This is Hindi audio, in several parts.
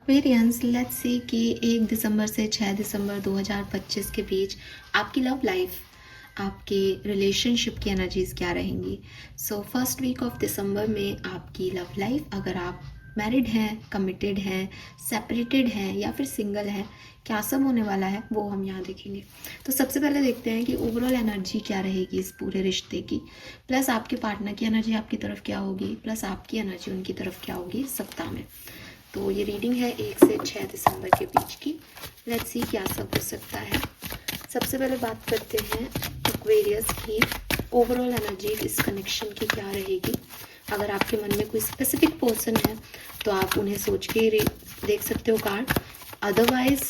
वेरियंस लेट्स सी कि 1 दिसंबर से 6 दिसंबर 2025 के बीच आपकी लव लाइफ, आपके रिलेशनशिप की एनर्जीज क्या रहेंगी। सो फर्स्ट वीक ऑफ दिसंबर में आपकी लव लाइफ, अगर आप मैरिड हैं, कमिटेड हैं, सेपरेटेड हैं या फिर सिंगल हैं, क्या सब होने वाला है वो हम यहाँ देखेंगे। तो सबसे पहले देखते हैं कि ओवरऑल एनर्जी क्या रहेगी इस पूरे रिश्ते की, प्लस आपके पार्टनर की एनर्जी आपकी तरफ क्या होगी, प्लस आपकी एनर्जी उनकी तरफ क्या होगी इस सप्ताह में। तो ये रीडिंग है 1 से 6 दिसंबर के बीच की। लेट्स सी क्या सब हो सकता है। सबसे पहले बात करते हैं एक्वेरियस की ओवरऑल एनर्जी इस कनेक्शन की क्या रहेगी। अगर आपके मन में कोई स्पेसिफिक पर्सन है तो आप उन्हें सोच के देख सकते हो कार्ड, अदरवाइज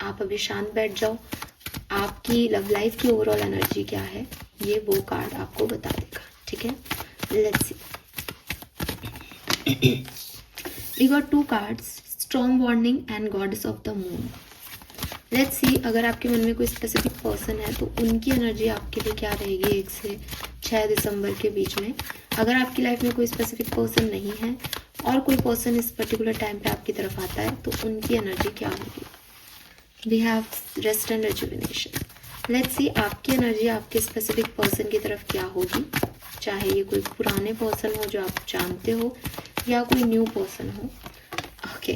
आप अभी शांत बैठ जाओ। आपकी लव लाइफ की ओवरऑल एनर्जी क्या है ये वो कार्ड आपको बता देगा, ठीक है। Let's see. We got 2 cards, strong warning and goddess of the moon. Let's see, अगर आपके मन में कोई स्पेसिफिक पर्सन है तो उनकी एनर्जी आपके लिए क्या रहेगी 1 से 6 दिसंबर के बीच में। अगर आपकी लाइफ में कोई स्पेसिफिक पर्सन नहीं है और कोई पर्सन इस पर्टिकुलर टाइम पे आपकी तरफ आता है तो उनकी एनर्जी क्या होगी। We have rest and rejuvenation. Let's see आपकी एनर्जी आपके स्पेसिफिक पर्सन की तरफ क्या होगी, चाहे ये कोई पुराने पर्सन हो जो आप जानते हो या कोई न्यू पर्सन हो। ओके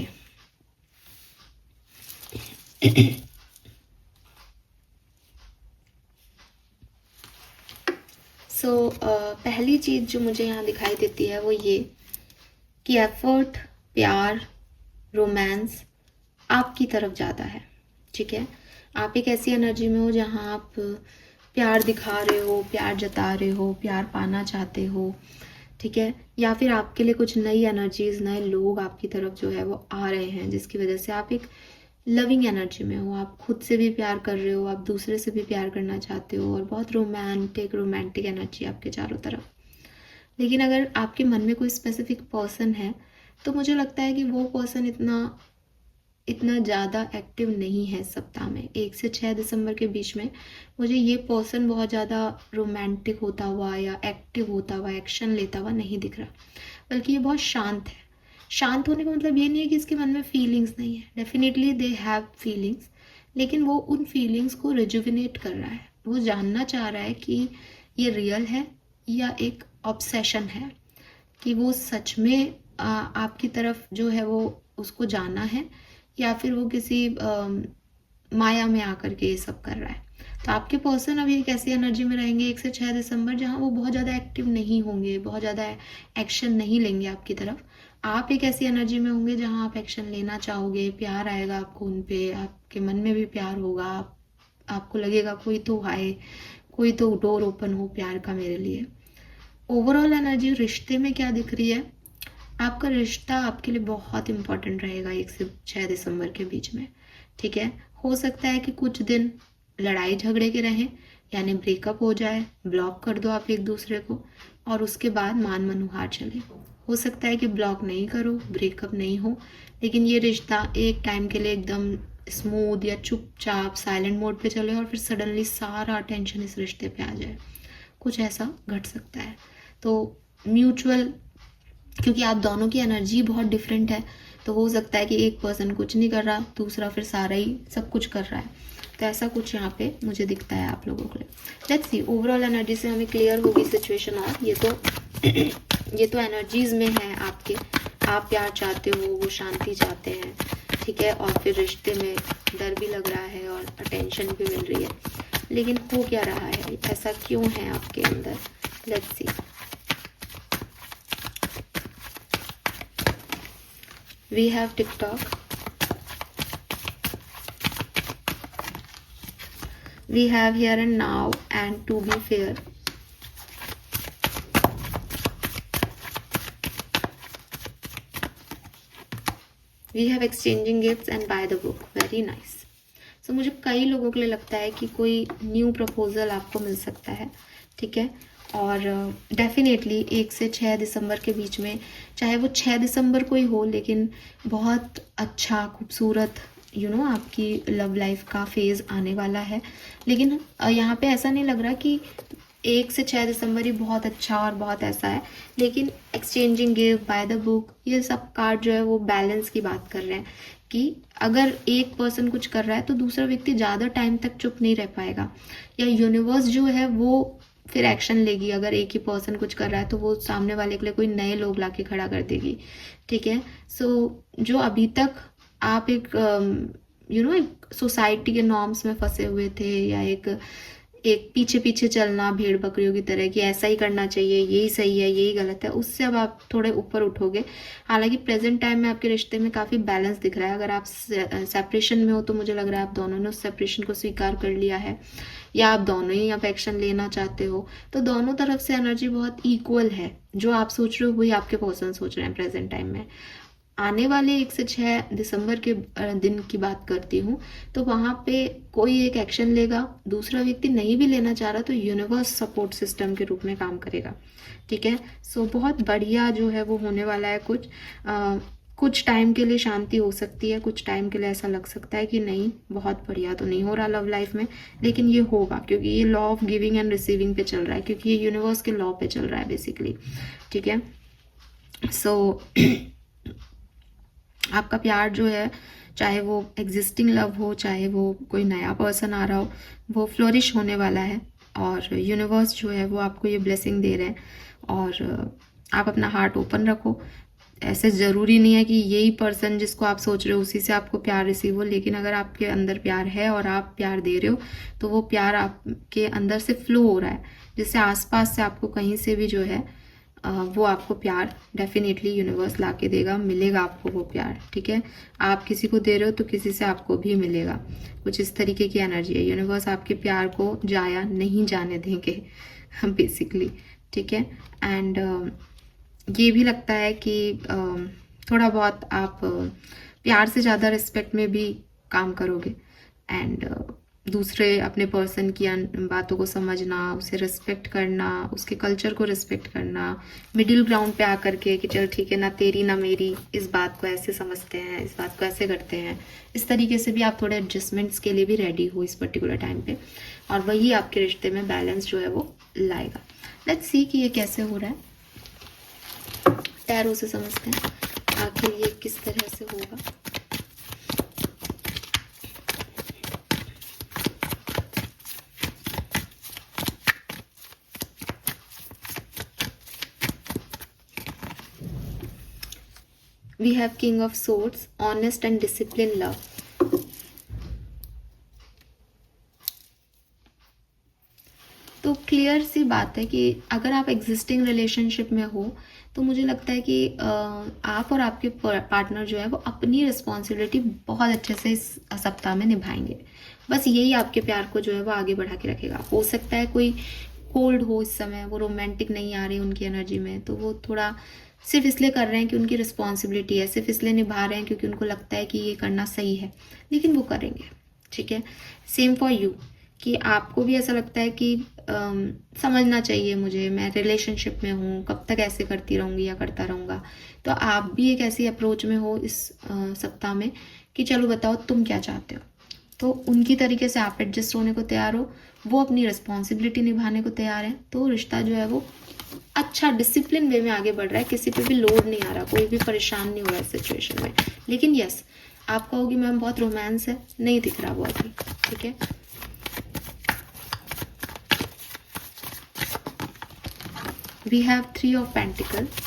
सो पहली चीज जो मुझे यहाँ दिखाई देती है वो ये कि एफर्ट, प्यार, रोमांस आपकी तरफ ज़्यादा है, ठीक है। आप एक ऐसी एनर्जी में हो जहाँ आप प्यार दिखा रहे हो, प्यार जता रहे हो, प्यार पाना चाहते हो, ठीक है। या फिर आपके लिए कुछ नई एनर्जीज, नए लोग आपकी तरफ जो है वो आ रहे हैं जिसकी वजह से आप एक लविंग एनर्जी में हो। आप खुद से भी प्यार कर रहे हो, आप दूसरे से भी प्यार करना चाहते हो और बहुत रोमांटिक एनर्जी आपके चारों तरफ। लेकिन अगर आपके मन में कोई स्पेसिफिक पर्सन है तो मुझे लगता है कि वो पर्सन इतना ज़्यादा एक्टिव नहीं है सप्ताह में। 1 से 6 दिसंबर के बीच में मुझे ये पर्सन बहुत ज़्यादा रोमांटिक होता हुआ या एक्टिव होता हुआ, एक्शन लेता हुआ नहीं दिख रहा, बल्कि ये बहुत शांत है। शांत होने का मतलब ये नहीं है कि इसके मन में फीलिंग्स नहीं है, डेफिनेटली दे हैव फीलिंग्स, लेकिन वो उन फीलिंग्स को रिजुविनेट कर रहा है। वो जानना चाह रहा है कि ये रियल है या एक ऑब्सेशन है, कि वो सच में आपकी तरफ जो है वो उसको जाना है या फिर वो किसी माया में आकर के ये सब कर रहा है। तो आपके पर्सन अभी एक ऐसी एनर्जी में रहेंगे 1 से 6 दिसंबर जहाँ वो बहुत ज़्यादा एक्टिव नहीं होंगे, बहुत ज़्यादा एक्शन नहीं लेंगे आपकी तरफ। आप एक ऐसी एनर्जी में होंगे जहाँ आप एक्शन लेना चाहोगे, प्यार आएगा आपको उन पे, आपके मन में भी प्यार होगा, आपको लगेगा कोई तो आए, कोई तो डोर ओपन हो प्यार का मेरे लिए। ओवरऑल एनर्जी रिश्ते में क्या दिख रही है, आपका रिश्ता आपके लिए बहुत इंपॉर्टेंट रहेगा 1 से 6 दिसंबर के बीच में, ठीक है। हो सकता है कि कुछ दिन लड़ाई झगड़े के रहें, यानी ब्रेकअप हो जाए, ब्लॉक कर दो आप एक दूसरे को और उसके बाद मान मनुहार चले। हो सकता है कि ब्लॉक नहीं करो, ब्रेकअप नहीं हो, लेकिन ये रिश्ता एक टाइम के लिए एकदम स्मूथ या चुपचाप साइलेंट मोड पे चले और फिर सडनली सारा अटेंशन इस रिश्ते पे आ जाए। कुछ ऐसा घट सकता है। तो म्यूचुअल, क्योंकि आप दोनों की एनर्जी बहुत डिफरेंट है, तो हो सकता है कि एक पर्सन कुछ नहीं कर रहा, दूसरा फिर सारा ही सब कुछ कर रहा है। तो ऐसा कुछ यहाँ पे मुझे दिखता है आप लोगों के लिए। लेट्स सी ओवरऑल एनर्जी से हमें क्लियर होगी सिचुएशन। और ये तो एनर्जीज में है आपके, आप प्यार चाहते हो, वो शांति चाहते हैं, ठीक है। और फिर रिश्ते में डर भी लग रहा है और अटेंशन भी मिल रही है, लेकिन हो क्या रहा है, ऐसा क्यों है आपके अंदर। Let's see. We have TikTok. We have here and now and to be fair. We have exchanging gifts and buy the book. Very nice. So मुझे कई लोगों के लिए लगता है कि कोई न्यू प्रपोजल आपको मिल सकता है, ठीक है। और डेफिनेटली 1 से 6 दिसंबर के बीच में, चाहे वो 6 दिसंबर को ही हो, लेकिन बहुत अच्छा खूबसूरत आपकी लव लाइफ का फेज़ आने वाला है। लेकिन यहाँ पे ऐसा नहीं लग रहा कि 1 से 6 दिसंबर ही बहुत अच्छा और बहुत ऐसा है, लेकिन exchanging give, by the book, ये सब कार्ड जो है वो बैलेंस की बात कर रहे हैं कि अगर एक पर्सन कुछ कर रहा है तो दूसरा व्यक्ति ज़्यादा टाइम तक चुप नहीं रह पाएगा, या यूनिवर्स जो है वो फिर एक्शन लेगी। अगर एक ही पर्सन कुछ कर रहा है तो वो सामने वाले के लिए कोई नए लोग लाके खड़ा कर देगी, ठीक है। सो जो अभी तक आप एक एक सोसाइटी के नॉर्म्स में फंसे हुए थे, या एक पीछे पीछे चलना भेड़ बकरियों की तरह कि ऐसा ही करना चाहिए, यही सही है, यही गलत है, उससे अब आप थोड़े ऊपर उठोगे। हालांकि प्रेजेंट टाइम में आपके रिश्ते में काफ़ी बैलेंस दिख रहा है। अगर आप सेपरेशन में हो तो मुझे लग रहा है आप दोनों ने उस सेपरेशन को स्वीकार कर लिया है, या आप दोनों ही अब एक्शन लेना चाहते हो। तो दोनों तरफ से एनर्जी बहुत इक्वल है। जो आप सोच रहे हो वही आपके पर्सन सोच रहे हैं प्रेजेंट टाइम में। आने वाले 1 से 6 दिसंबर के दिन की बात करती हूँ, तो वहाँ पे कोई एक एक्शन लेगा, दूसरा व्यक्ति नहीं भी लेना चाह रहा तो यूनिवर्स सपोर्ट सिस्टम के रूप में काम करेगा, ठीक है। सो बहुत बढ़िया जो है वो होने वाला है। कुछ टाइम के लिए शांति हो सकती है, कुछ टाइम के लिए ऐसा लग सकता है कि नहीं बहुत बढ़िया तो नहीं हो रहा लव लाइफ में, लेकिन ये होगा क्योंकि ये law of giving and receiving पे चल रहा है, क्योंकि ये यूनिवर्स के लॉ पे चल रहा है बेसिकली, ठीक है। सो आपका प्यार जो है, चाहे वो एग्जिस्टिंग लव हो, चाहे वो कोई नया पर्सन आ रहा हो, वो फ्लोरिश होने वाला है। और यूनिवर्स जो है वो आपको ये ब्लेसिंग दे रहे हैं, और आप अपना हार्ट ओपन रखो। ऐसे ज़रूरी नहीं है कि यही पर्सन जिसको आप सोच रहे हो उसी से आपको प्यार रिसीव हो, लेकिन अगर आपके अंदर प्यार है और आप प्यार दे रहे हो तो वो प्यार आपके अंदर से फ्लो हो रहा है, जिससे आसपास से आपको कहीं से भी जो है वो आपको प्यार डेफिनेटली यूनिवर्स ला के देगा, मिलेगा आपको वो प्यार, ठीक है। आप किसी को दे रहे हो तो किसी से आपको भी मिलेगा। कुछ इस तरीके की एनर्जी है। यूनिवर्स आपके प्यार को जाया नहीं जाने देंगे बेसिकली, ठीक है। एंड ये भी लगता है कि थोड़ा बहुत आप प्यार से ज़्यादा रिस्पेक्ट में भी काम करोगे, एंड दूसरे अपने पर्सन की बातों को समझना, उसे रिस्पेक्ट करना, उसके कल्चर को रिस्पेक्ट करना, मिडिल ग्राउंड पे आकर के कि चल ठीक है ना तेरी ना मेरी, इस बात को ऐसे समझते हैं, इस बात को ऐसे करते हैं, इस तरीके से भी आप थोड़े एडजस्टमेंट्स के लिए भी रेडी हो इस पर्टिकुलर टाइम पे, और वही आपके रिश्ते में बैलेंस जो है वो लाएगा। लेट्स सी कि ये कैसे हो रहा है। टैरो से समझते हैं आखिर ये किस तरह से होगा। We have King of Swords, honest and disciplined love. तो क्लियर सी बात है कि अगर आप एग्जिस्टिंग रिलेशनशिप में हो तो मुझे लगता है कि आप और आपके पार्टनर जो है वो अपनी रिस्पॉन्सिबिलिटी बहुत अच्छे से इस सप्ताह में निभाएंगे। बस यही आपके प्यार को जो है वो आगे बढ़ा के रखेगा। हो सकता है कोई कोल्ड हो इस समय, वो रोमांटिक नहीं आ रही उनकी एनर्जी में, तो वो थोड़ा सिर्फ इसलिए कर रहे हैं कि उनकी रिस्पॉन्सिबिलिटी है, सिर्फ इसलिए निभा रहे हैं क्योंकि उनको लगता है कि ये करना सही है, लेकिन वो करेंगे, ठीक है। सेम फॉर यू, कि आपको भी ऐसा लगता है कि समझना चाहिए मुझे, मैं रिलेशनशिप में हूँ, कब तक ऐसे करती रहूँगी या करता रहूँगा। तो आप भी एक ऐसी अप्रोच में हो इस सप्ताह में कि चलो बताओ तुम क्या चाहते हो, तो उनकी तरीके से आप एडजस्ट होने को तैयार हो, वो अपनी रिस्पॉन्सिबिलिटी निभाने को तैयार है, तो रिश्ता जो है वो अच्छा डिसिप्लिन वे में आगे बढ़ रहा है। किसी पे भी लोड नहीं आ रहा, कोई भी परेशान नहीं हो रहा है इस सिचुएशन में। लेकिन यस, आप कहोगी मैम बहुत रोमांस है, नहीं दिख रहा वो अभी, ठीक है। We have 3 of Pentacles,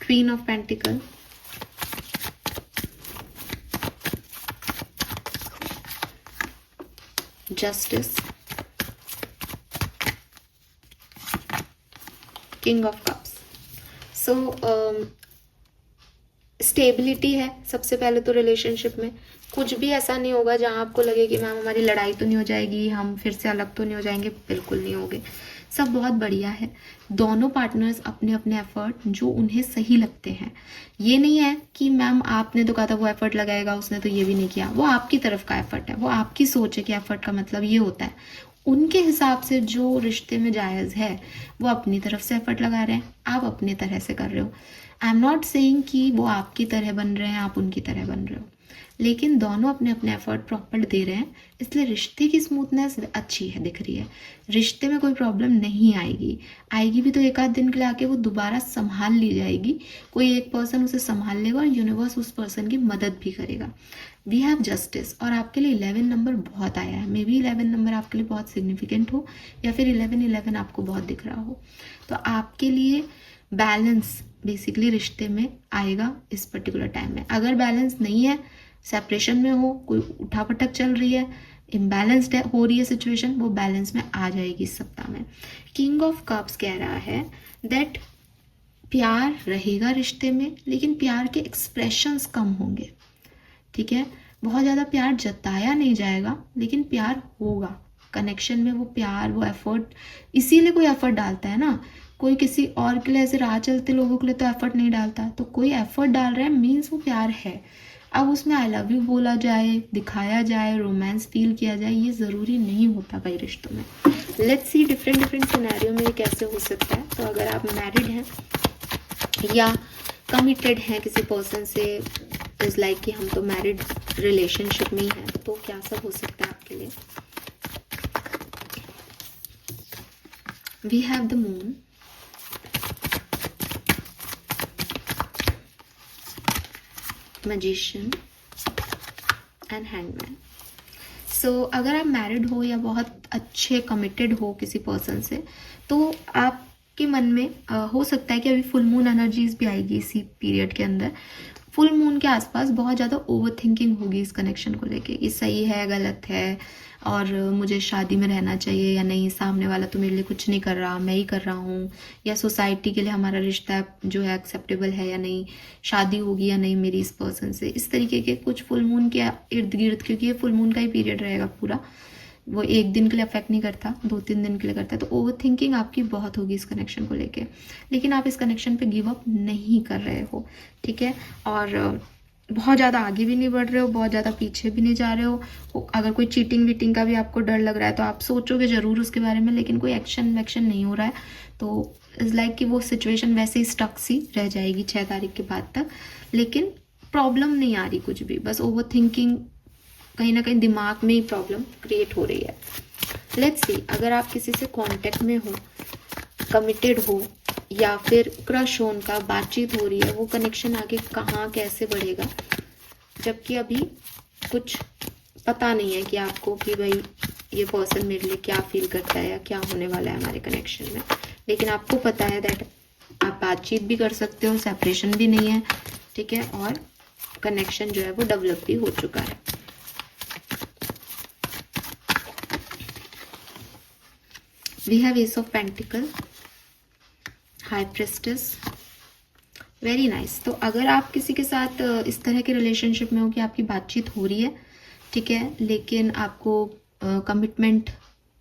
Queen of Pentacles, Justice, King of Cups. So stability है सबसे पहले तो रिलेशनशिप में। कुछ भी ऐसा नहीं होगा जहां आपको लगे कि मैम हमारी लड़ाई तो नहीं हो जाएगी, हम फिर से अलग तो नहीं हो जाएंगे, बिल्कुल नहीं होंगे। सब बहुत बढ़िया है। दोनों पार्टनर्स अपने अपने एफर्ट जो उन्हें सही लगते हैं, ये नहीं है कि मैम आपने तो कहा था वो एफर्ट लगाएगा, उसने तो ये भी नहीं किया, वो आपकी तरफ का एफर्ट है, वो आपकी सोच है कि एफर्ट का मतलब ये होता है। उनके हिसाब से जो रिश्ते में जायज़ है वो अपनी तरफ से एफर्ट लगा रहे हैं, आप अपनी तरह से कर रहे हो। आई एम नॉट सेइंग कि वो आपकी तरह बन रहे हैं, आप उनकी तरह बन रहे हो। लेकिन दोनों अपने अपने एफर्ट प्रॉपर दे रहे हैं, इसलिए रिश्ते की स्मूथनेस अच्छी है, दिख रही है। रिश्ते में कोई प्रॉब्लम नहीं आएगी, आएगी भी तो एक आध दिन के लिए आके वो दोबारा संभाल ली जाएगी, कोई एक पर्सन उसे संभाल लेगा और यूनिवर्स उस पर्सन की मदद भी करेगा। वी हैव जस्टिस, और आपके लिए 11 नंबर बहुत आया है। मे बी 11 नंबर आपके लिए बहुत सिग्निफिकेंट हो, या फिर 11 आपको बहुत दिख रहा हो। तो आपके लिए बैलेंस बेसिकली रिश्ते में आएगा इस पर्टिकुलर टाइम में। अगर बैलेंस नहीं है, सेपरेशन में हो, कोई उठापटक चल रही है, इम्बैलेंस्ड हो रही है सिचुएशन, वो बैलेंस में आ जाएगी इस सप्ताह में। किंग ऑफ कप्स कह रहा है दैट प्यार रहेगा रिश्ते में, लेकिन प्यार के एक्सप्रेशंस कम होंगे, ठीक है। बहुत ज़्यादा प्यार जताया नहीं जाएगा, लेकिन प्यार होगा कनेक्शन में। वो प्यार, वो एफर्ट, इसीलिए कोई एफर्ट डालता है ना। कोई किसी और के लिए, ऐसे राह चलते लोगों के लिए तो एफर्ट नहीं डालता, तो कोई एफर्ट डाल रहा है मीन्स वो प्यार है। अब उसमें आई लव यू बोला जाए, दिखाया जाए, रोमांस फील किया जाए, ये ज़रूरी नहीं होता कई रिश्तों में। लेट्स सी डिफरेंट सिनेरियो में ये कैसे हो सकता है। तो अगर आप मैरिड हैं या कमिटेड हैं किसी पर्सन से, इज लाइक कि हम तो मैरिड रिलेशनशिप में ही हैं, तो क्या सब हो सकता है आपके लिए। We have the moon, magician and hangman. So अगर आप मैरिड हो या बहुत अच्छे कमिटेड हो किसी पर्सन से, तो आपके मन में हो सकता है कि अभी फुल मून एनर्जीज भी आएगी इसी पीरियड के अंदर। फुल मून के आसपास बहुत ज़्यादा ओवर थिंकिंग होगी इस कनेक्शन को लेके, ये सही है गलत है, और मुझे शादी में रहना चाहिए या नहीं, सामने वाला तो मेरे लिए कुछ नहीं कर रहा, मैं ही कर रहा हूँ, या सोसाइटी के लिए हमारा रिश्ता जो है एक्सेप्टेबल है या नहीं, शादी होगी या नहीं मेरी इस पर्सन से। इस तरीके के कुछ फुल मून के इर्द गिर्द, क्योंकि ये फुल मून का ही पीरियड रहेगा पूरा, वो एक दिन के लिए अफेक्ट नहीं करता, 2-3 दिन के लिए करता है। तो ओवर थिंकिंग आपकी बहुत होगी इस कनेक्शन को लेके, लेकिन आप इस कनेक्शन पे गिव अप नहीं कर रहे हो, ठीक है। और बहुत ज़्यादा आगे भी नहीं बढ़ रहे हो, बहुत ज़्यादा पीछे भी नहीं जा रहे हो। अगर कोई चीटिंग वीटिंग का भी आपको डर लग रहा है तो आप सोचोगे ज़रूर उसके बारे में, लेकिन कोई एक्शन वैक्शन नहीं हो रहा है, तो इज़ लाइक कि वो सिचुएशन वैसे ही स्टक सी रह जाएगी 6 तारीख के बाद तक। लेकिन प्रॉब्लम नहीं आ रही कुछ भी, बस ओवर थिंकिंग कहीं ना कहीं दिमाग में ही प्रॉब्लम क्रिएट हो रही है। लेट्स सी, अगर आप किसी से कांटेक्ट में हो, कमिटेड हो, या फिर क्रश हो, उनका बातचीत हो रही है, वो कनेक्शन आगे कहाँ कैसे बढ़ेगा, जबकि अभी कुछ पता नहीं है कि आपको कि भाई ये पर्सन मेरे लिए क्या फील करता है या क्या होने वाला है हमारे कनेक्शन में। लेकिन आपको पता है दैट आप बातचीत भी कर सकते हो, सेपरेशन भी नहीं है, ठीक है, और कनेक्शन जो है वो डेवलप भी हो चुका है। We have ace of pentacle, high priestess, very nice. तो अगर आप किसी के साथ इस तरह के रिलेशनशिप में हो कि आपकी बातचीत हो रही है, ठीक है, लेकिन आपको कमिटमेंट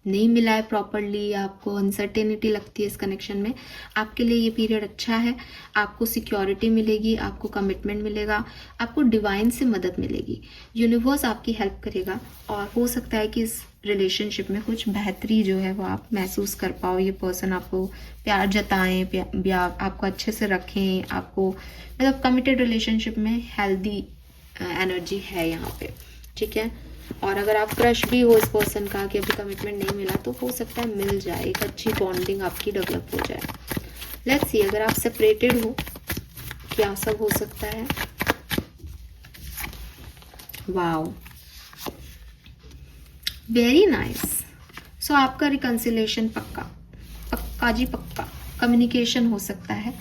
नहीं मिला है प्रॉपरली, आपको अनसर्टेनिटी लगती है इस कनेक्शन में, आपके लिए ये पीरियड अच्छा है। आपको सिक्योरिटी मिलेगी, आपको कमिटमेंट मिलेगा, आपको डिवाइन से मदद मिलेगी, यूनिवर्स आपकी हेल्प करेगा, और हो सकता है कि इस रिलेशनशिप में कुछ बेहतरी जो है वो आप महसूस कर पाओ। ये पर्सन आपको प्यार जताएं या आपको अच्छे से रखें, आपको मतलब कमिटेड रिलेशनशिप में हेल्दी एनर्जी है यहाँ पे, ठीक है। और अगर आप क्रश भी हो इस पर्सन का कि अभी कमिटमेंट नहीं मिला, तो हो सकता है मिल जाए, एक अच्छी बॉन्डिंग आपकी डेवलप हो जाए। लेट्स सी, अगर आप सेपरेटेड हो क्या सब हो सकता है। Wow, very nice. सो आपका रिकंसिलेशन पक्का पक्का जी पक्का, कम्युनिकेशन हो सकता है,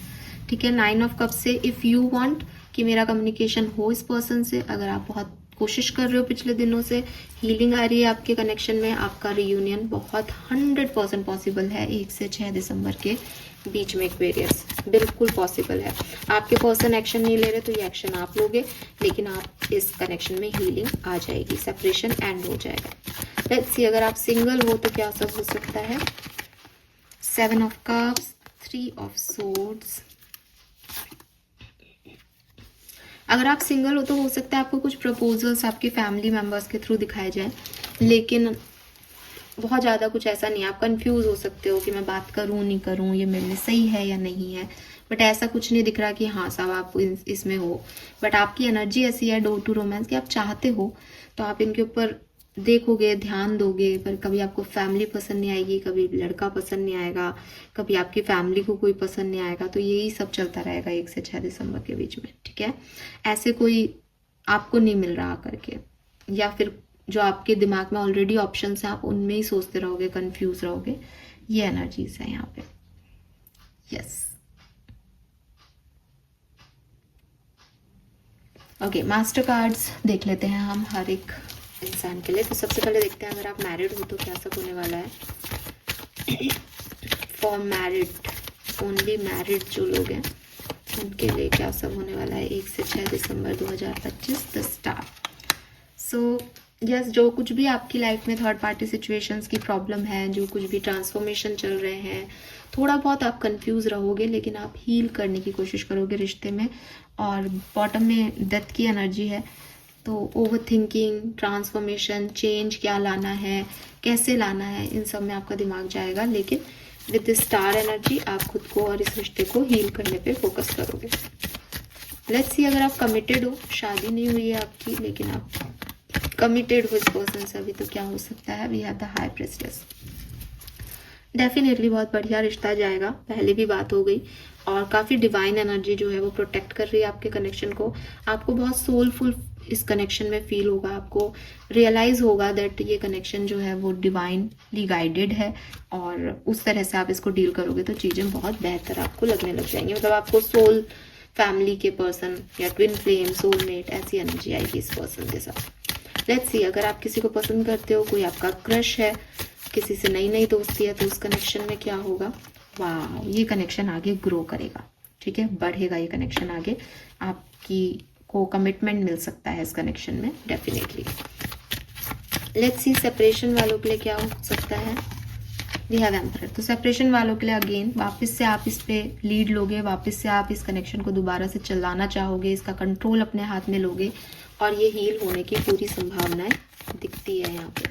ठीक है। 9 ऑफ कप से इफ़ यू वांट कि मेरा कम्युनिकेशन हो इस पर्सन से, अगर आप बहुत कोशिश कर रहे हो पिछले दिनों से, हीलिंग आ रही है आपके कनेक्शन में, आपका रियूनियन बहुत 100% पॉसिबल है 1 से 6 दिसंबर के बीच में। एक्वेरियस बिल्कुल पॉसिबल है। आपके पर्सन एक्शन नहीं ले रहे तो ये एक्शन आप लोगे, लेकिन आप इस कनेक्शन में हीलिंग आ जाएगी, सेपरेशन एंड हो जाएगा। लेट्स सी, अगर आप सिंगल हो तो क्या सब हो सकता है। 7 ऑफ कप्स, 3 ऑफ सोर्ड्स। अगर आप सिंगल हो तो हो सकता है आपको कुछ प्रपोजल्स आपके फैमिली मेंबर्स के थ्रू दिखाए जाए, लेकिन बहुत ज़्यादा कुछ ऐसा नहीं है। आप कंफ्यूज हो सकते हो कि मैं बात करूं नहीं करूं, ये मेरे लिए सही है या नहीं है। बट ऐसा कुछ नहीं दिख रहा कि हाँ साहब आप इसमें हो, बट आपकी एनर्जी ऐसी है डोर टू रोमांस कि आप चाहते हो तो आप इनके ऊपर देखोगे, ध्यान दोगे, पर कभी आपको फैमिली पसंद नहीं आएगी, कभी लड़का पसंद नहीं आएगा, कभी आपकी फैमिली को कोई पसंद नहीं आएगा, तो यही सब चलता रहेगा 1 से 6 दिसंबर के बीच में, ठीक है। ऐसे कोई आपको नहीं मिल रहा करके, या फिर जो आपके दिमाग में ऑलरेडी ऑप्शंस हैं आप उनमें ही सोचते रहोगे, कंफ्यूज रहोगे, ये एनर्जीज है यहाँ पे। यस, ओके, मास्टर कार्ड्स देख लेते हैं हम हर एक इंसान के लिए। तो सबसे पहले देखते हैं अगर आप मैरिड हो तो क्या सब होने वाला है। फॉर मैरिड, ओनली मैरिड जो लोग हैं उनके लिए क्या सब होने वाला है 1 से 6 दिसंबर 2025, द स्टार। सो यस, जो कुछ भी आपकी लाइफ में थर्ड पार्टी सिचुएशंस की प्रॉब्लम है, जो कुछ भी ट्रांसफॉर्मेशन चल रहे हैं, थोड़ा बहुत आप कंफ्यूज रहोगे लेकिन आप हील करने की कोशिश करोगे रिश्ते में। और बॉटम में डेथ की एनर्जी है, तो ओवर थिंकिंग, ट्रांसफॉर्मेशन, चेंज क्या लाना है, कैसे लाना है, इन सब में आपका दिमाग जाएगा, लेकिन विद द स्टार एनर्जी आप खुद को और इस रिश्ते को हील करने पे फोकस करोगे। लेट्स सी, अगर आप कमिटेड हो, शादी नहीं हुई है आपकी लेकिन आप कमिटेड हो इस पर्सन से अभी, तो क्या हो सकता है। We have the high priestess. Definitely बहुत बढ़िया रिश्ता जाएगा, पहले भी बात हो गई, और काफ़ी डिवाइन एनर्जी जो है वो प्रोटेक्ट कर रही है आपके कनेक्शन को। आपको बहुत सोलफुल इस कनेक्शन में फील होगा, आपको रियलाइज होगा दैट ये कनेक्शन जो है वो डिवाइनली गाइडेड है, और उस तरह से आप इसको डील करोगे तो चीज़ें बहुत बेहतर आपको लगने लग जाएंगी। मतलब आपको सोल फैमिली के पर्सन या ट्विन फ्लेम, सोलमेट, ऐसी एनर्जी आएगी इस पर्सन के साथ। लेट्स सी, अगर आप किसी को पसंद करते हो, कोई आपका क्रश है, किसी से नई नई दोस्ती है, तो उस कनेक्शन में क्या होगा। वाह, ये कनेक्शन आगे ग्रो करेगा, ठीक है, बढ़ेगा ये कनेक्शन आगे, आपकी को कमिटमेंट मिल सकता है इस कनेक्शन में डेफिनेटली। लेट्स सी, सेपरेशन वालों के लिए क्या हो सकता है। We have emperor. तो सेपरेशन वालों के लिए अगेन वापस से आप इस पे लीड लोगे, वापस से आप इस कनेक्शन को दोबारा से चलाना चाहोगे, इसका कंट्रोल अपने हाथ में लोगे, और ये हील होने की पूरी संभावनाएं दिखती है यहाँ पे।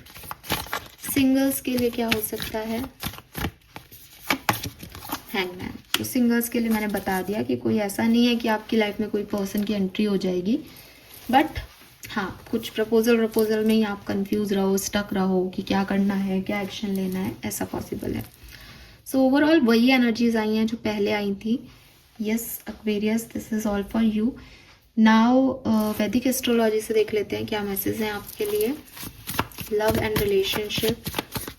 सिंगल्स के लिए क्या हो सकता है। हैंगमैन। तो सिंगल्स के लिए मैंने बता दिया कि कोई ऐसा नहीं है कि आपकी लाइफ में कोई पर्सन की एंट्री हो जाएगी, बट हाँ, कुछ प्रपोजल में ही आप कंफ्यूज रहो, स्टक रहो कि क्या करना है, क्या एक्शन लेना है, ऐसा पॉसिबल है। सो ओवरऑल वही एनर्जीज आई हैं जो पहले आई थी। Yes Aquarius, this is all for you. Now वैदिक एस्ट्रोलॉजी से देख लेते हैं क्या मैसेज हैं आपके लिए। Love and relationship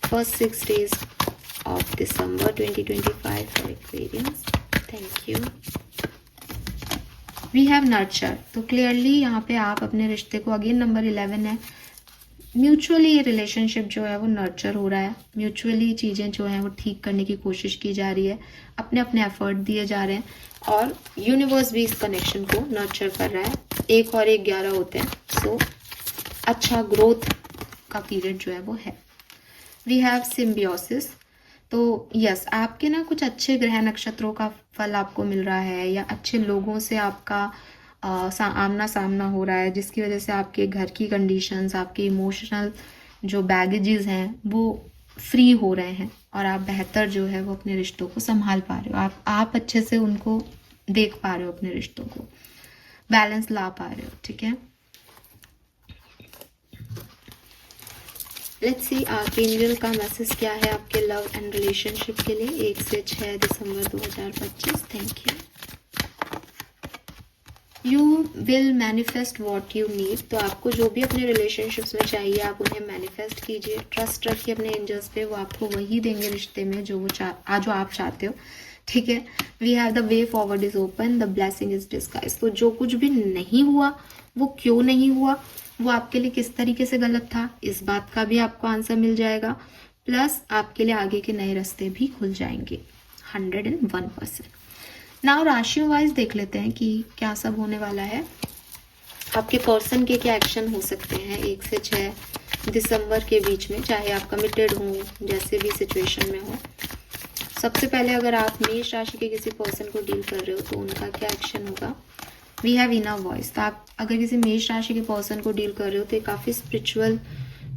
first 6 days of December 2025 for Aquarius. Thank you. We have nurture. तो क्लियरली यहाँ पे आप अपने रिश्ते को, अगेन नंबर 11 है, म्यूचुअली ये रिलेशनशिप जो है वो नर्चर हो रहा है, म्यूचुअली चीज़ें जो हैं वो ठीक करने की कोशिश की जा रही है, अपने अपने एफर्ट दिए जा रहे हैं, और यूनिवर्स भी इस कनेक्शन को नर्चर कर रहा है। 1 और 1 11 होते हैं, सो अच्छा ग्रोथ का पीरियड जो है वो है। We have symbiosis. तो यस, आपके ना कुछ अच्छे ग्रह नक्षत्रों का फल आपको मिल रहा है, या अच्छे लोगों से आपका आमना सामना हो रहा है, जिसकी वजह से आपके घर की कंडीशंस, आपके इमोशनल जो बैगेजेस हैं वो फ्री हो रहे हैं, और आप बेहतर जो है वो अपने रिश्तों को संभाल पा रहे हो, आप अच्छे से उनको देख पा रहे हो, अपने रिश्तों को बैलेंस ला पा रहे हो, ठीक है। लेट्स सी आर्कएंजल का मैसेज क्या है आपके लव एंड रिलेशनशिप के लिए 1 से 6 दिसंबर 2025। Thank you. You will manifest what you need. तो आपको जो भी अपने रिलेशनशिप्स में चाहिए आप उन्हें मैनिफेस्ट कीजिए, ट्रस्ट रखिए अपने एंजल्स पे, वो आपको वही देंगे रिश्ते में जो जो आप चाहते हो, ठीक है। We have the way forward is open, the blessing is disguise. तो जो कुछ भी नहीं हुआ वो क्यों नहीं हुआ, वो आपके लिए किस तरीके से गलत था, इस बात का भी आपको आंसर मिल जाएगा, प्लस आपके लिए आगे के नए रास्ते भी खुल जाएंगे 101%। नाउ राशियों वाइज देख लेते हैं कि क्या सब होने वाला है। आपके पर्सन के क्या एक्शन हो सकते हैं 1 से 6 दिसंबर के बीच में, चाहे आप कमिटेड हो, जैसे भी सिचुएशन में हो। सबसे पहले अगर आप मेष राशि के किसी पर्सन को डील कर रहे हो तो उनका क्या एक्शन होगा। We have inner voice. तो आप अगर किसी मेष राशि के पर्सन को डील कर रहे हो तो ये काफ़ी स्पिरिचुअल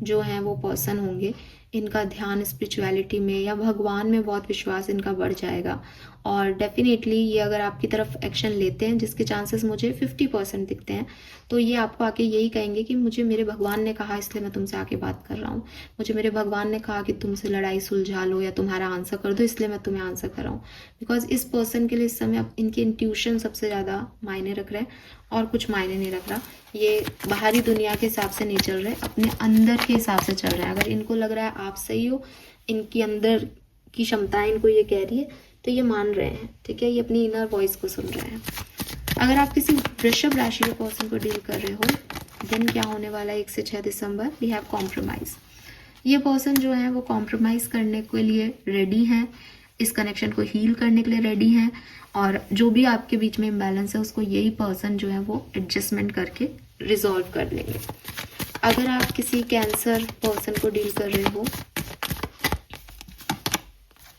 जो है वो पर्सन होंगे, इनका ध्यान स्पिरिचुअलिटी में या भगवान में बहुत विश्वास इनका बढ़ जाएगा। और डेफिनेटली ये अगर आपकी तरफ एक्शन लेते हैं, जिसके चांसेस मुझे 50% दिखते हैं, तो ये आपको आके यही कहेंगे कि मुझे मेरे भगवान ने कहा इसलिए मैं तुमसे आके बात कर रहा हूँ, मुझे मेरे भगवान ने कहा कि तुमसे लड़ाई सुलझा लो या तुम्हारा आंसर कर दो इसलिए मैं तुम्हें आंसर कर रहा हूँ। बिकॉज इस पर्सन के लिए इस समय अब इनके इंट्यूशन सबसे ज़्यादा मायने रख रहे हैं और कुछ मायने नहीं रख रहा। ये बाहरी दुनिया के हिसाब से नहीं चल रहे, अपने अंदर के हिसाब से चल रहे हैं। अगर इनको लग रहा है आप सही हो, इनकी अंदर की क्षमताएं इनको ये कह रही है, तो ये मान रहे हैं, ठीक है, ये अपनी इनर वॉइस को सुन रहे हैं। अगर आप किसी वृषभ राशि के पर्सन को डील कर रहे हो, दिन क्या होने वाला है 1 से 6 दिसंबर, वी हैव कॉम्प्रोमाइज़। ये पर्सन जो है वो कॉम्प्रोमाइज़ करने के लिए रेडी हैं, इस कनेक्शन को हील करने के लिए रेडी हैं, और जो भी आपके बीच में इम्बैलेंस है उसको यही पर्सन जो है वो एडजस्टमेंट करके रिजॉल्व कर लेंगे। अगर आप किसी कैंसर पर्सन को डील कर रहे हो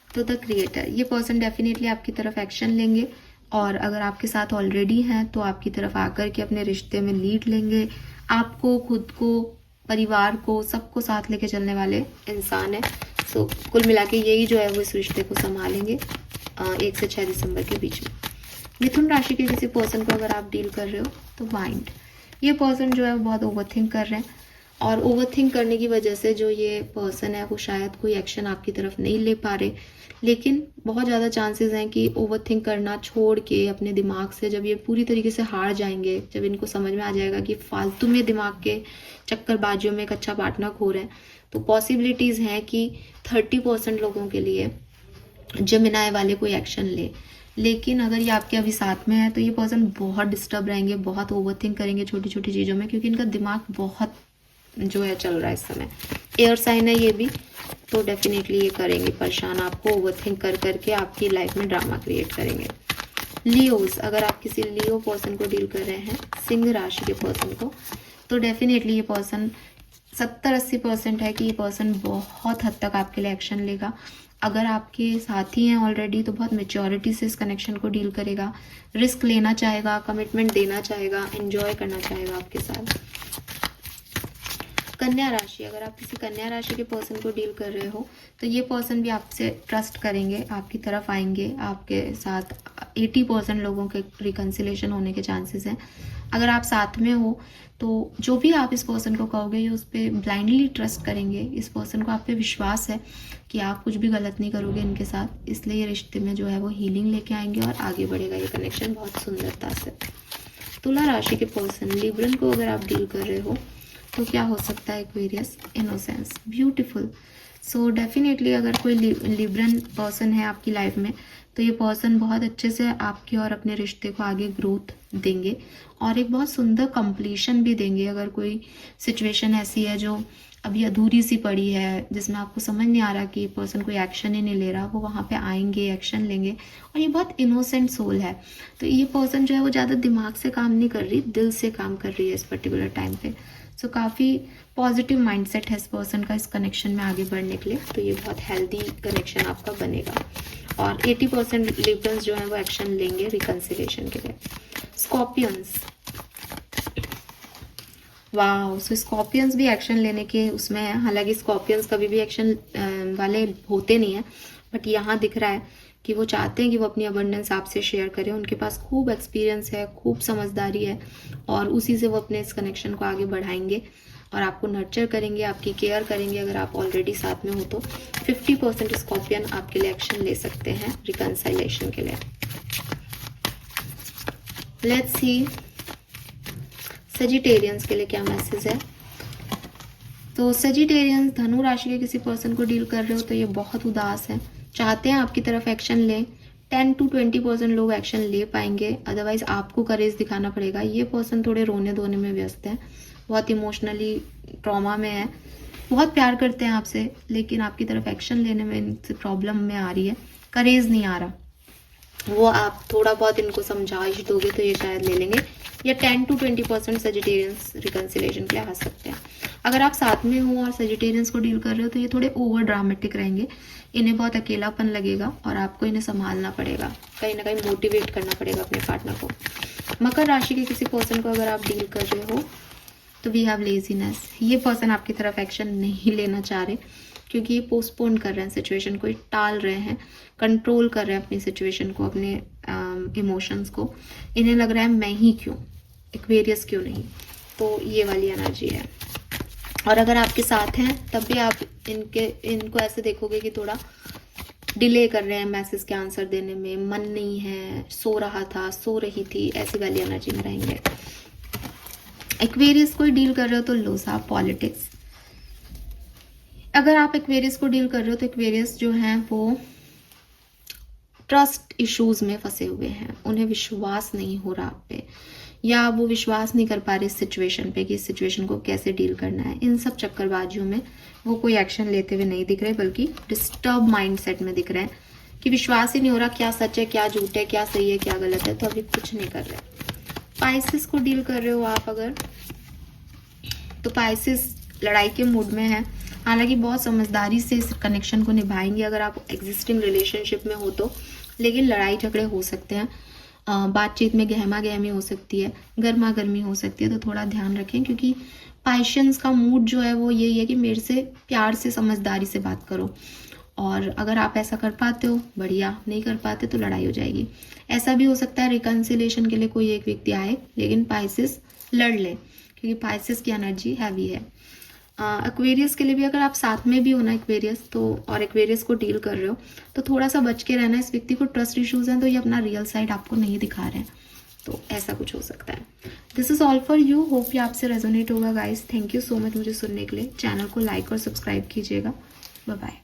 तो द क्रिएटर, ये पर्सन डेफिनेटली आपकी तरफ एक्शन लेंगे, और अगर आपके साथ ऑलरेडी हैं तो आपकी तरफ आकर के अपने रिश्ते में लीड लेंगे। आपको, खुद को, परिवार को, सबको साथ लेके चलने वाले इंसान है। सो कुल मिला के यही जो है वो इस रिश्ते को संभालेंगे 1 से 6 दिसंबर के बीच में। मिथुन राशि के किसी पर्सन को अगर आप डील कर रहे हो तो माइंड, ये पर्सन जो है वो बहुत ओवरथिंक कर रहे हैं, और ओवरथिंक करने की वजह से जो ये पर्सन है वो शायद कोई एक्शन आपकी तरफ नहीं ले पा रहे, लेकिन बहुत ज़्यादा चांसेस हैं कि ओवरथिंक करना छोड़ के अपने दिमाग से जब ये पूरी तरीके से हार जाएंगे, जब इनको समझ में आ जाएगा कि फालतू में दिमाग के चक्करबाजियों में एक अच्छा पार्टनर खो रहे हैं, तो पॉसिबिलिटीज़ हैं कि 30% लोगों के लिए जेमिनाई वाले कोई एक्शन ले। लेकिन अगर ये आपके अभी साथ में है तो ये पर्सन बहुत डिस्टर्ब रहेंगे, बहुत ओवरथिंक करेंगे छोटी छोटी चीज़ों में, क्योंकि इनका दिमाग बहुत जो है चल रहा है इस समय। एयर साइन है ये भी, तो डेफिनेटली ये करेंगे परेशान आपको, ओवरथिंक कर करके आपकी लाइफ में ड्रामा क्रिएट करेंगे। लियोज, अगर आप किसी लियो पर्सन को डील कर रहे हैं, सिंह राशि के पर्सन को, तो डेफिनेटली ये पर्सन 70-80% है कि ये पर्सन बहुत हद तक आपके लिए एक्शन लेगा। अगर आपके साथी हैं ऑलरेडी तो बहुत मेच्योरिटी से इस कनेक्शन को डील करेगा, रिस्क लेना चाहेगा, कमिटमेंट देना चाहेगा, एंजॉय करना चाहेगा आपके साथ। कन्या राशि, अगर आप किसी कन्या राशि के पर्सन को डील कर रहे हो तो ये पर्सन भी आपसे ट्रस्ट करेंगे, आपकी तरफ आएंगे, आपके साथ 80% लोगों के रिकन्सिलेशन होने के चांसेस हैं। अगर आप साथ में हो तो जो भी आप इस पर्सन को कहोगे ये उस पर ब्लाइंडली ट्रस्ट करेंगे। इस पर्सन को आप पे विश्वास है कि आप कुछ भी गलत नहीं करोगे इनके साथ, इसलिए ये रिश्ते में जो है वो हीलिंग लेके आएंगे और आगे बढ़ेगा ये कनेक्शन बहुत सुंदरता से। तुला राशि के पर्सन, लिब्रन को अगर आप डील कर रहे हो तो क्या हो सकता है, Aquarius, innocence, beautiful. So definitely अगर कोई लिब्रन पर्सन है आपकी लाइफ में तो ये पर्सन बहुत अच्छे से आपके और अपने रिश्ते को आगे ग्रोथ देंगे और एक बहुत सुंदर कंप्लीशन भी देंगे। अगर कोई सिचुएशन ऐसी है जो अभी अधूरी सी पड़ी है, जिसमें आपको समझ नहीं आ रहा कि पर्सन कोई एक्शन ही नहीं ले रहा, वो वहाँ पे आएंगे, एक्शन लेंगे। और ये बहुत इनोसेंट सोल है, तो ये पर्सन जो है वो ज़्यादा दिमाग से काम नहीं कर रही, दिल से काम कर रही है इस पर्टिकुलर टाइम पे। सो काफ़ी पॉजिटिव माइंडसेट है इस पर्सन का इस कनेक्शन में आगे बढ़ने के लिए, तो ये बहुत हेल्दी कनेक्शन आपका बनेगा। और 80% लिब्रन्स जो है वो एक्शन लेंगे रिकन्सिलेशन के लिए। स्कॉर्पियंस, वाह, सो स्कॉर्पियंस भी एक्शन लेने के उसमें है। हालांकि स्कॉर्पियंस कभी भी एक्शन वाले होते नहीं हैं, बट यहाँ दिख रहा है कि वो चाहते हैं कि वो अपनी अबंडेंस आपसे शेयर करें। उनके पास खूब एक्सपीरियंस है, खूब समझदारी है, और उसी से वो अपने इस कनेक्शन को आगे बढ़ाएंगे और आपको नर्चर करेंगे, आपकी केयर करेंगे। अगर आप ऑलरेडी साथ में हो तो 50% स्कॉर्पियन आपके लिए एक्शन ले सकते हैं रिकन्सिलेशन के लिए। लेट्स सी सजिटेरियंस के लिए क्या मैसेज है। तो सजिटेरियंस, धनु राशि के किसी पर्सन को डील कर रहे हो तो ये बहुत उदास है, चाहते हैं आपकी तरफ एक्शन लें। 10 to 20% लोग एक्शन ले पाएंगे, अदरवाइज आपको करेज दिखाना पड़ेगा। ये पर्सन थोड़े रोने धोने में व्यस्त है, बहुत इमोशनली ट्रॉमा में है, बहुत प्यार करते हैं आपसे, लेकिन आपकी तरफ एक्शन लेने में इनसे प्रॉब्लम में आ रही है, करेज नहीं आ रहा। वो आप थोड़ा बहुत इनको समझाइश दोगे तो ये शायद ले लेंगे, या 10 to 20% सजिटेरियंस रिकन्सिलेशन के लिए आ सकते हैं। अगर आप साथ में हो और सजिटेरियंस को डील कर रहे हो तो ये थोड़े ओवर ड्रामेटिक रहेंगे, इन्हें बहुत अकेलापन लगेगा और आपको इन्हें संभालना पड़ेगा, कहीं ना कहीं मोटिवेट करना पड़ेगा अपने पार्टनर को। मकर राशि के किसी पर्सन को अगर आप डील कर रहे हो तो वी हैव लेजीनेस, ये पर्सन आपकी तरफ एक्शन नहीं लेना चाह रहे, क्योंकि ये पोस्टपोन कर रहे हैं सिचुएशन को, टाल रहे हैं, कंट्रोल कर रहे हैं अपनी सिचुएशन को, अपने इमोशंस को। इन्हें लग रहा है मैं ही क्यों, एक्वेरियस क्यों नहीं। तो ये वाली एनर्जी है। और अगर आपके साथ हैं तब भी आप इनको ऐसे देखोगे कि थोड़ा डिले कर रहे हैं मैसेज के आंसर देने में, मन नहीं है, सो रहा था, सो रही थी, ऐसी वाली एनर्जी में रहेंगे। एक्वेरियस को डील कर रहे हो तो लो साहब पॉलिटिक्स। अगर आप एक्वेरियस को डील कर रहे हो तो एक्वेरियस जो है वो ट्रस्ट इश्यूज में फंसे हुए हैं, उन्हें विश्वास नहीं हो रहा आप पे, या वो विश्वास नहीं कर पा रहे इस सिचुएशन पे कि इस सिचुएशन को कैसे डील करना है। इन सब चक्करबाजियों में वो कोई एक्शन लेते हुए नहीं दिख रहे, बल्कि डिस्टर्ब माइंडसेट में दिख रहे हैं कि विश्वास ही नहीं हो रहा क्या सच है, क्या झूठ है, क्या सही है, क्या गलत है, तो अभी कुछ नहीं कर रहे। पाइसेस को डील कर रहे हो आप अगर, तो पाइसेस लड़ाई के मूड में है। हालांकि बहुत समझदारी से इस कनेक्शन को निभाएंगे अगर आप एग्जिस्टिंग रिलेशनशिप में हो तो, लेकिन लड़ाई झगड़े हो सकते हैं, बातचीत में गहमा गहमी हो सकती है, गर्मा गर्मी हो सकती है, तो थोड़ा ध्यान रखें। क्योंकि पाइशंस का मूड जो है वो यही है कि मेरे से प्यार से समझदारी से बात करो, और अगर आप ऐसा कर पाते हो बढ़िया, नहीं कर पाते तो लड़ाई हो जाएगी। ऐसा भी हो सकता है रिकन्सिलेशन के लिए कोई एक व्यक्ति आए लेकिन पाइसेस लड़ ले, क्योंकि पाइसेस की एनर्जी हैवी है। एक्वेरियस के लिए भी अगर आप साथ में भी हो ना एक्वेरियस तो, और एक्वेरियस को डील कर रहे हो तो थोड़ा सा बच के रहना। इस व्यक्ति को ट्रस्ट इश्यूज हैं तो ये अपना रियल साइड आपको नहीं दिखा रहे हैं, तो ऐसा कुछ हो सकता है। This is all for you, hope ये आपसे रेजोनेट होगा guys. Thank you so much मुझे सुनने के लिए। चैनल को लाइक और सब्सक्राइब कीजिएगा। Bye bye.